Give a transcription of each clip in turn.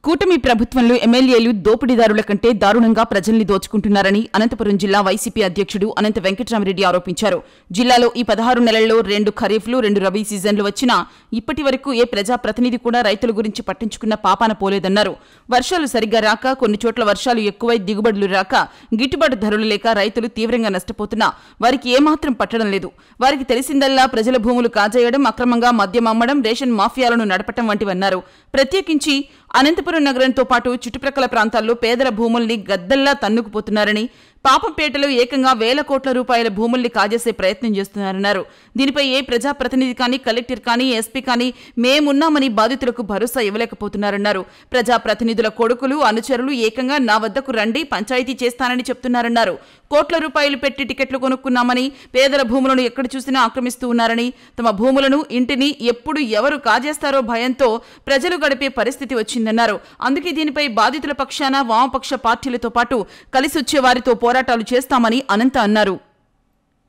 కూటమి ప్రభుత్వంలో ఎమ్మెల్యేలు దోపిడీదారుల కంటే దారుణంగా ప్రజల్ని దోచుకుంటున్నారని అనంతపురం జిల్లా వైసీపీ అధ్యక్షుడు అనంత వెంకటరామరెడ్డి ఆరోపించారు. జిల్లాలో ఈ 16 నెలల్లో 2 ఖరీఫ్లు 2 రబీ సీజన్లు వచ్చినా ఇప్పటి వరకు ఏ ప్రజాప్రతినిధి కూడా రైతుల గురించి పట్టించుకున్న పాపాన పోలేదన్నారు. వర్షాలు సరిగ్గా రాక, కొన్ని చోట్ల వర్షాలు ఎక్కువై దిగుబడులు రాక, గిట్టుబాటు ధరలు లేక రైతులు తీవ్రంగా నష్టపోతున్నా వారికి ఏమాత్రం పట్టడం లేదు. వారికి తెలిసిందల్లా ప్రజల భూములు కాజేయడం, అక్రమంగా మద్యం అమ్మడం, రేషన్ మాఫియాలను నడపటం వంటివన్నారు. ప్రత్యేకించి అనంతపురం నగరంతో పాటు చుట్టుప్రక్కల ప్రాంతాల్లో పేదల భూముల్ని గద్దల్లా తన్నుకుపోతున్నారని, పాపంపేటలో ఏకంగా వేల కోట్ల రూపాయల భూముల్ని కాజేసే ప్రయత్నం చేస్తున్నారన్నారు. దీనిపై ఏ ప్రజాప్రతినిధి కానీ, కలెక్టర్ కానీ, ఎస్పీ కానీ మేమున్నామని బాధితులకు భరోసా ఇవ్వలేకపోతున్నారన్నారు. ప్రజాప్రతినిధుల కొడుకులు, అనుచరులు ఏకంగా నా వద్దకు రండి, పంచాయతీ చేస్తానని చెప్తున్నారన్నారు. కోట్ల రూపాయలు పెట్టి టికెట్లు కొనుక్కున్నామని, పేదల భూములను ఎక్కడ చూసినా ఆక్రమిస్తూ ఉన్నారని, తమ భూములను, ఇంటిని ఎప్పుడు ఎవరు కాజేస్తారో భయంతో ప్రజలు గడిపే పరిస్థితి వచ్చిందన్నారు. అందుకే దీనిపై బాధితుల పక్షాన వామపక్ష పార్టీలతో పాటు కలిసొచ్చే వారితో పోరాటాలు చేస్తామని అనంత అన్నారు.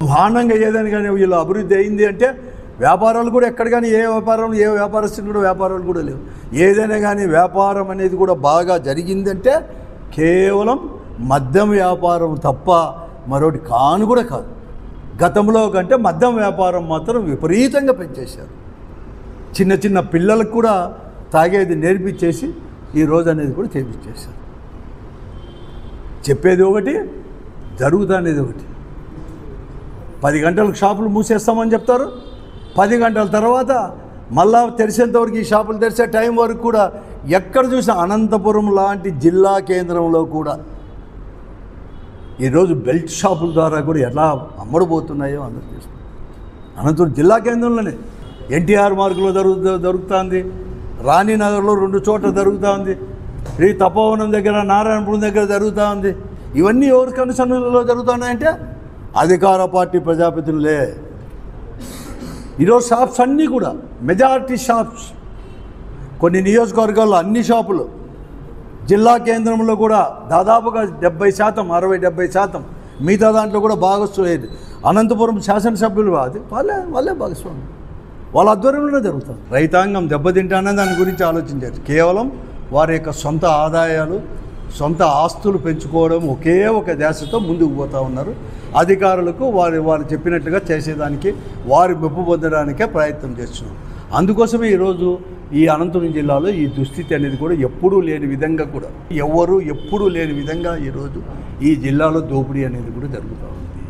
బ్రహ్మాండంగా ఏదైనా కానీ వీళ్ళు అభివృద్ధి అయింది అంటే వ్యాపారాలు కూడా ఎక్కడ కానీ ఏ వ్యాపారస్తులు కూడా వ్యాపారాలు కూడా లేవు. ఏదైనా కానీ వ్యాపారం అనేది కూడా బాగా జరిగిందంటే కేవలం మద్యం వ్యాపారం తప్ప మరొకటి కాను కూడా కాదు. గతంలో కంటే మద్యం వ్యాపారం మాత్రం విపరీతంగా పెంచేశారు. చిన్న చిన్న పిల్లలకు కూడా తాగేది నేర్పించేసి ఈ రోజు అనేది కూడా చేపించేశారు. చెప్పేది ఒకటి, జరుగుతానేది ఒకటి. 10 గంటలకు షాపులు మూసేస్తామని చెప్తారు. 10 గంటల తర్వాత మళ్ళా తెరిచేంతవరకు, ఈ షాపులు తెరిచే టైం వరకు కూడా ఎక్కడ చూసినా అనంతపురం లాంటి జిల్లా కేంద్రంలో కూడా ఈరోజు బెల్ట్ షాపుల ద్వారా కూడా ఎలా అమ్మడిపోతున్నాయో అందరూ చూస్తున్నారు. అనంతపురం జిల్లా కేంద్రంలోనే ఎన్టీఆర్ మార్గులో దొరుకుతుంది, రాణీనగర్లో 2 చోట్ల జరుగుతుంది, ఈ తపోవనం దగ్గర, నారాయణపురం దగ్గర జరుగుతూ ఉంది. ఇవన్నీ ఎవరి కనుసన్నలో జరుగుతున్నాయంటే అధికార పార్టీ ప్రజాప్రతినిధులే. ఈరోజు షాప్స్ అన్నీ కూడా మెజారిటీ షాప్స్, కొన్ని నియోజకవర్గాల్లో అన్ని షాపులు, జిల్లా కేంద్రంలో కూడా దాదాపుగా 70%, 60-70%, మిగతా దాంట్లో కూడా భాగస్వామి అనంతపురం శాసనసభ్యులు అది వాళ్ళే భాగస్వామి, వాళ్ళ ఆధ్వర్యంలోనే జరుగుతుంది. రైతాంగం దెబ్బతింటానే దాని గురించి ఆలోచించారు. కేవలం వారి యొక్క సొంత ఆదాయాలు, సొంత ఆస్తులు పెంచుకోవడం ఒకే ఒక ధ్యాసతో ముందుకు పోతూ ఉన్నారు. అధికారులకు వారు చెప్పినట్లుగా చేసేదానికి, వారి మెప్పు పొందడానికే ప్రయత్నం చేస్తున్నారు. అందుకోసమే ఈరోజు ఈ అనంతపురం జిల్లాలో ఈ దుస్థితి అనేది కూడా ఎప్పుడూ లేని విధంగా కూడా, ఎప్పుడూ లేని విధంగా ఈరోజు ఈ జిల్లాలో దోపిడీ అనేది కూడా జరుగుతూ ఉంది.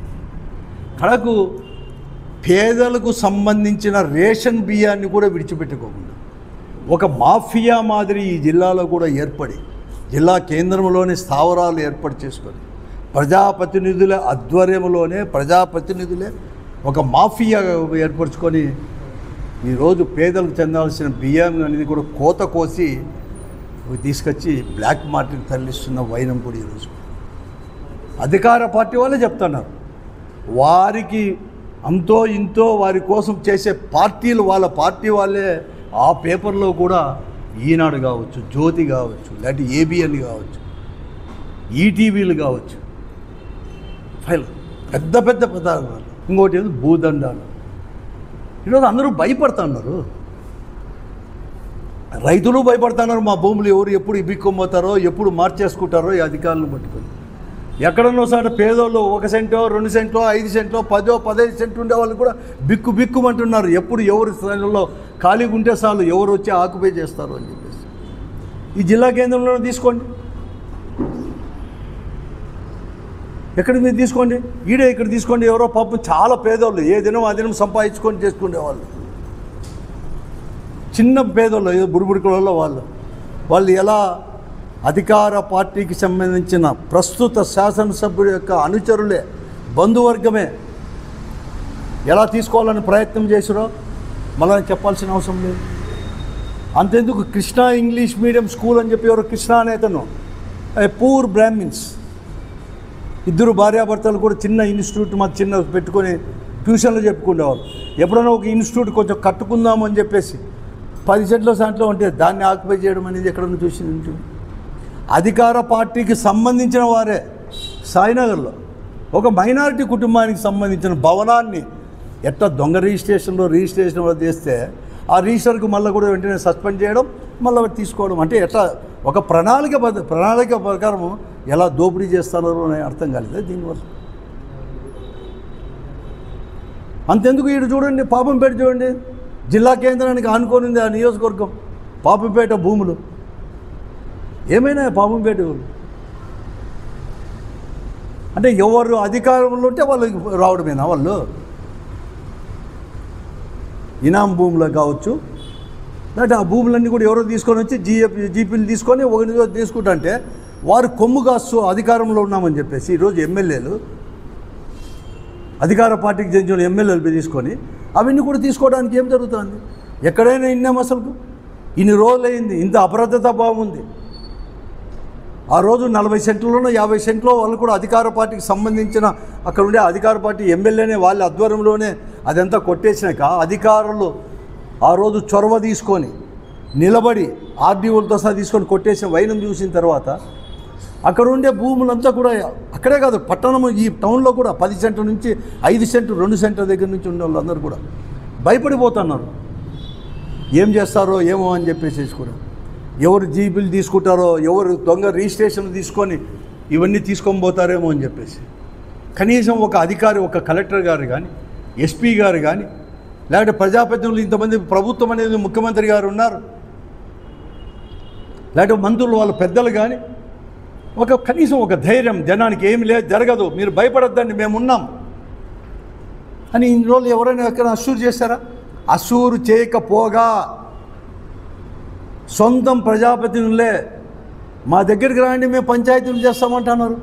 కడకు పేదలకు సంబంధించిన రేషన్ బియ్యాన్ని కూడా విడిచిపెట్టుకోకుండా ఒక మాఫియా మాదిరి ఈ జిల్లాలో కూడా ఏర్పడి, జిల్లా కేంద్రంలోనే స్థావరాలు ఏర్పాటు చేసుకొని, ప్రజాప్రతినిధుల ఆధ్వర్యంలోనే ప్రజాప్రతినిధులే ఒక మాఫియా ఏర్పరచుకొని ఈరోజు పేదలకు చెందాల్సిన బియ్యం అనేది కూడా కోత కోసి తీసుకొచ్చి బ్లాక్ మార్కెట్ తరలిస్తున్న వైనం కూడా ఈరోజు అధికార పార్టీ వాళ్ళే చెప్తున్నారు. వారికి అంతో ఇంతో వారి కోసం చేసే పార్టీలు, వాళ్ళ పార్టీ వాళ్ళే ఆ పేపర్లో కూడా ఈనాడు కావచ్చు, జ్యోతి కావచ్చు, లేకపోతే ఏబిఎన్ కావచ్చు, ఈటీవీలు కావచ్చు, పెద్ద పెద్ద పదార్థాలు, ఇంకోటి ఏదో భూదండాలు. ఈరోజు అందరూ భయపడుతున్నారు, రైతులు భయపడుతున్నారు. మా భూములు ఎవరు ఎప్పుడు ఇబ్బిక్కొమ్మతారో, ఎప్పుడు మార్చేసుకుంటారో ఈ అధికారులను పట్టుకొని. ఎక్కడన్నో సార్ పేదోళ్ళు 1 సెంటో, 2 సెంట్లో, 5 సెంట్లో, 10-15 సెంట్లు ఉండే వాళ్ళు కూడా బిక్కుమంటున్నారు. ఎప్పుడు ఎవరి స్థానంలో ఖాళీగా ఉంటే చాలు, ఎవరు వచ్చి ఆక్యుపై చేస్తారు అని చెప్పేసి. ఈ జిల్లా కేంద్రంలో తీసుకోండి, ఎక్కడ మీరు తీసుకోండి, ఇక్కడ తీసుకోండి. ఎవరో పాపం చాలా పేదోళ్ళు, ఏ దినం ఆ దినం సంపాదించుకొని చేసుకునేవాళ్ళు, చిన్న పేదోళ్ళు, ఏదో బుడిబుడికలలో వాళ్ళు ఎలా అధికార పార్టీకి సంబంధించిన ప్రస్తుత శాసనసభ్యుడి యొక్క అనుచరులే, బంధువర్గమే ఎలా తీసుకోవాలని ప్రయత్నం చేసిరో మళ్ళీ చెప్పాల్సిన అవసరం లేదు. అంతెందుకు కృష్ణా ఇంగ్లీష్ మీడియం స్కూల్ అని చెప్పి ఎవరో కృష్ణా అనేతను పూర్ బ్రాహ్మిన్స్, 2 భార్యాభర్తలు కూడా చిన్న ఇన్స్టిట్యూట్ చిన్న పెట్టుకొని ట్యూషన్లు చెప్పుకునేవాళ్ళు. ఎప్పుడైనా ఒక ఇన్స్టిట్యూట్ కొంచెం కట్టుకుందాము అని చెప్పేసి 10 సెంట్ల దాంట్లో ఉంటే దాన్ని ఆక్యుపై చేయడం అనేది ఎక్కడన్నా చూసి. అధికార పార్టీకి సంబంధించిన వారే సాయినగర్లో ఒక మైనారిటీ కుటుంబానికి సంబంధించిన భవనాన్ని ఎట్లా దొంగ రిజిస్ట్రేషన్ చేస్తే ఆ రిజిస్టర్కు మళ్ళీ కూడా వెంటనే సస్పెండ్ చేయడం, మళ్ళీ తీసుకోవడం, అంటే ఎట్లా ఒక ప్రణాళిక ప్రకారం ఎలా దోపిడీ చేస్తారో అని అర్థం కాలేదు దీనివల్ల. అంతెందుకు ఈడు చూడండి, పాపంపేట చూడండి, జిల్లా కేంద్రానికి ఆనుకోనింది ఆ నియోజకవర్గం, పాపంపేట భూములు ఏమైనా పాపంపేట అంటే ఎవరు అధికారంలో ఉంటే వాళ్ళు రావడమేనా? వాళ్ళు ఇనాం భూములు కావచ్చు, అంటే ఆ భూములన్నీ కూడా ఎవరో తీసుకొని వచ్చి జీపీలు తీసుకొని ఒకరి తీసుకుంటా అంటే వారు కొమ్ము కాస్తూ అధికారంలో ఉన్నామని చెప్పేసి ఈరోజు ఎమ్మెల్యేలు అధికార పార్టీకి చెందిన ఎమ్మెల్యేలు తీసుకొని అవన్నీ కూడా తీసుకోవడానికి ఏం జరుగుతుంది? ఎక్కడైనా ఇన్నాం అసలు? ఇన్ని రోజులైంది, ఇంత అప్రదత భావం ఉంది. ఆ రోజు 40 సెంట్లలోనో 50 సెంట్లో వాళ్ళు కూడా అధికార పార్టీకి సంబంధించిన అక్కడ ఉండే అధికార పార్టీ ఎమ్మెల్యేనే వాళ్ళ ఆధ్వర్యంలోనే అదంతా కొట్టేసినాక అధికారులు ఆ రోజు చొరవ తీసుకొని నిలబడి ఆర్డీఓలతో సహా తీసుకొని కొట్టేసిన వైనం చూసిన తర్వాత అక్కడ ఉండే భూములంతా కూడా అక్కడే కాదు పట్టణం ఈ టౌన్లో కూడా 10 సెంట్ల నుంచి 5 సెంట్లు 2 సెంట్ల దగ్గర నుంచి ఉండే వాళ్ళందరూ కూడా భయపడిపోతున్నారు. ఏం చేస్తారో ఏమో అని చెప్పేసి కూడా ఎవరు జీబీలు తీసుకుంటారో, ఎవరు దొంగ రిజిస్ట్రేషన్లు తీసుకొని ఇవన్నీ తీసుకొని పోతారేమో అని చెప్పేసి కనీసం ఒక అధికారి, ఒక కలెక్టర్ గారు కానీ, ఎస్పీ గారు కానీ, లేకపోతే ప్రజాప్రతినిధులు ఇంతమంది ప్రభుత్వం అనేది ముఖ్యమంత్రి గారు ఉన్నారు, లేకపోతే మంత్రులు వాళ్ళ పెద్దలు కానీ కనీసం ఒక ధైర్యం, జనానికి ఏమి లేదు, జరగదు, మీరు భయపడొద్దండి, మేమున్నాం అని ఇన్ని రోజులు ఎవరైనా ఎక్కడ అసూరు చేశారా? అసూరు చేయకపోగా సొంతం ప్రజాప్రతినిధులే మా దగ్గరికి రాండి, మేము పంచాయతీలు చేస్తామంటున్నారు.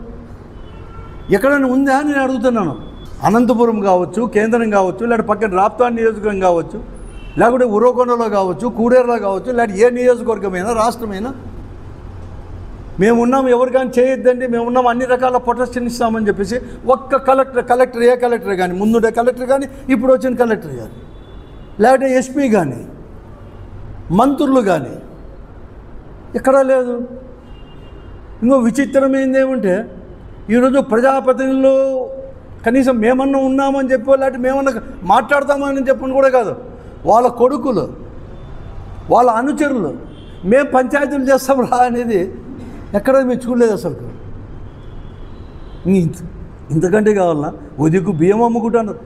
ఎక్కడైనా ఉందా అని నేను అడుగుతున్నాను. అనంతపురం కావచ్చు, కేంద్రం కావచ్చు, లేకపోతే పక్కన రాప్తాన్ నియోజకవర్గం కావచ్చు, లేకపోతే ఉరవకొండలో కావచ్చు, కూడేరులో కావచ్చు, లేకపోతే ఏ నియోజకవర్గమైనా రాష్ట్రమైనా మేమున్నాం, ఎవరికైనా చేయొద్దండి, మేమున్నాం, అన్ని రకాల ప్రొటెక్షన్ ఇస్తామని చెప్పేసి ఒక్క కలెక్టర్ ఏ కలెక్టర్ కానీ, ముందుండే కలెక్టర్ కానీ, ఇప్పుడు వచ్చిన కలెక్టర్ కానీ, లేకపోతే ఎస్పీ కానీ, మంత్రులు కానీ ఎక్కడా లేదు. ఇంకో విచిత్రమైంది ఏమంటే ఈరోజు ప్రజాప్రతినిధులు కనీసం మేమన్నా ఉన్నామని చెప్పి, లేకపోతే మేమన్నా మాట్లాడతామని చెప్పని కూడా కాదు, వాళ్ళ కొడుకులు, వాళ్ళ అనుచరులు మేము పంచాయతీలు చేస్తాం రా అనేది ఎక్కడ మేము చూడలేదు అసలు. ఇంతకంటే కావాలన్నా? ఒదికు బియ్యం అమ్ముకుంటున్నారు,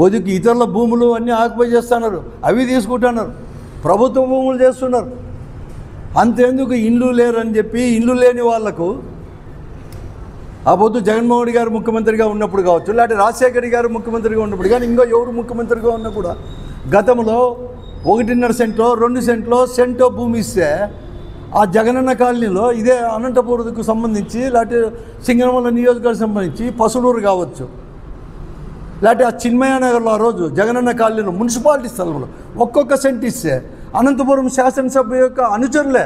ఒదికు ఇతరుల భూములు అన్నీ ఆక్యుపై చేస్తున్నారు, అవి తీసుకుంటున్నారు, ప్రభుత్వ భూములు చేస్తున్నారు. అంతేందుకు ఇండ్లు లేరని చెప్పి ఇండ్లు లేని వాళ్లకు ఆ పొద్దు జగన్మోహన్ రెడ్డి గారు ముఖ్యమంత్రిగా ఉన్నప్పుడు కావచ్చు, లేకపోతే రాజశేఖర రెడ్డి గారు ముఖ్యమంత్రిగా ఉన్నప్పుడు కానీ, ఇంకో ఎవరు ముఖ్యమంత్రిగా ఉన్నా కూడా గతంలో 1.5 సెంట్లో 2 సెంట్లో సెంటో భూమి ఇస్తే ఆ జగనన్న కాలనీలో ఇదే అనంతపురంకు సంబంధించి, లేకపోతే సింగనమల నియోజకవర్గం సంబంధించి పసులూరు కావచ్చు, లేకపోతే ఆ చిన్మయ నగర్లో ఆ రోజు జగనన్న కాలనీలో మున్సిపాలిటీ స్థలంలో ఒక్కొక్క సెంట్ ఇస్తే అనంతపురం శాసనసభ యొక్క అనుచరులే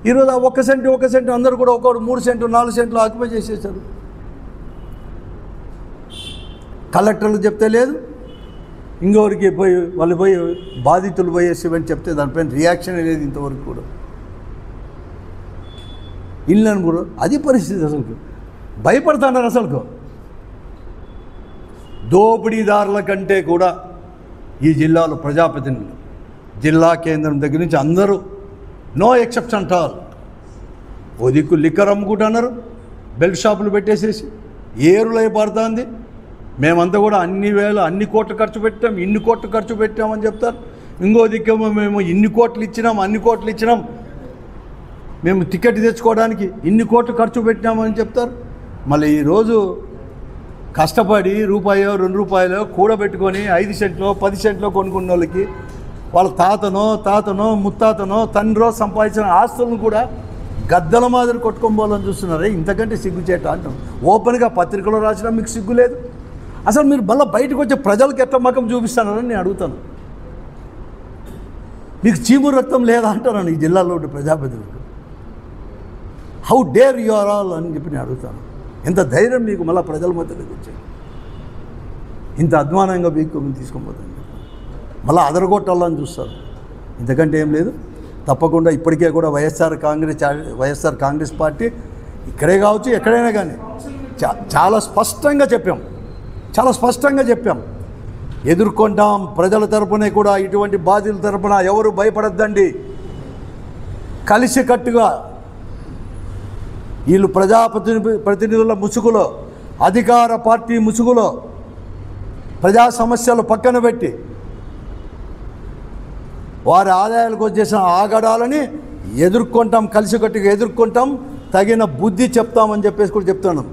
ఈరోజు ఆ ఒక్క సెంటు అందరూ కూడా ఒక్కొక్కడు 3 సెంట్లు 4 సెంట్లు ఆక్యుపై చేసేసారు. కలెక్టర్లు చెప్తే లేదు, ఇంకొకరికి వాళ్ళు బాధితులు పోయేసి చెప్తే దానిపైన రియాక్షన్ అనేది ఇంతవరకు కూడా ఇల్లు కూడా అది పరిస్థితి. అసలు భయపడుతున్నారు. అసలు దోపిడీదారుల కంటే కూడా ఈ జిల్లాలో ప్రజాప్రతినిధులు, జిల్లా కేంద్రం దగ్గర నుంచి అందరూ నో ఎక్సెప్షన్ అట్ ఆల్. ఓ దిక్కు లిక్కర్ అమ్ముకుంటున్నారు, బెల్ట్ షాపులు పెట్టేసేసి ఏరులై పడుతుంది. మేమంతా కూడా అన్ని కోట్లు ఖర్చు పెట్టాం, ఇన్ని కోట్లు ఖర్చు పెట్టామని చెప్తారు. ఇంకో దిక్కేమో మేము ఇన్ని కోట్లు ఇచ్చినాం, అన్ని కోట్లు ఇచ్చినాం, మేము టికెట్ తెచ్చుకోవడానికి ఇన్ని కోట్లు ఖర్చు పెట్టినామని చెప్తారు. మళ్ళీ ఈరోజు కష్టపడి రూపాయో 2 రూపాయలో కూడబెట్టుకొని 5 సెంట్లో 10 సెంట్లో కొనుక్కున్న వాళ్ళకి వాళ్ళ తాతనో ముత్తాతనో తండ్రో సంపాదించిన ఆస్తులను కూడా గద్దల మాదిరి కొట్టుకోవాలని చూస్తున్నారే. ఇంతకంటే సిగ్గుచేట అంటాం. ఓపెన్గా పత్రికలో రాసినా మీకు సిగ్గు లేదు. అసలు మీరు మళ్ళీ బయటకు వచ్చే ప్రజలకు ఎట్లా మకం చూపిస్తానని నేను అడుగుతాను. మీకు చీము రక్తం లేదా అంటాను ఈ జిల్లాలో ఉండే ప్రజాప్రతినిధులకు. How dare you are all అని చెప్పి నేను అడుగుతాను. ఎంత ధైర్యం మీకు మళ్ళీ ప్రజల మధ్యలోకి వచ్చాయి, ఇంత అధ్వానంగా మీకు తీసుకొని మళ్ళీ అదరగొట్టాలని చూస్తారు. ఇంతకంటే ఏం లేదు. తప్పకుండా ఇప్పటికే కూడా వైఎస్ఆర్ కాంగ్రెస్ పార్టీ ఇక్కడే కావచ్చు ఎక్కడైనా కానీ చాలా స్పష్టంగా చెప్పాం, ఎదుర్కొంటాం. ప్రజల తరపునే కూడా ఇటువంటి బాధితుల తరపున ఎవరు భయపడద్దండి. కలిసికట్టుగా వీళ్ళు ప్రతినిధుల ముసుగులో, అధికార పార్టీ ముసుగులో ప్రజా సమస్యలు పక్కన పెట్టి వారి ఆదాయాలకు వచ్చేసిన ఆగడాలని ఎదుర్కొంటాం, కలిసికట్టుగా ఎదుర్కొంటాం, తగిన బుద్ధి చెప్తామని చెప్పేసి కూడా చెప్తున్నాం.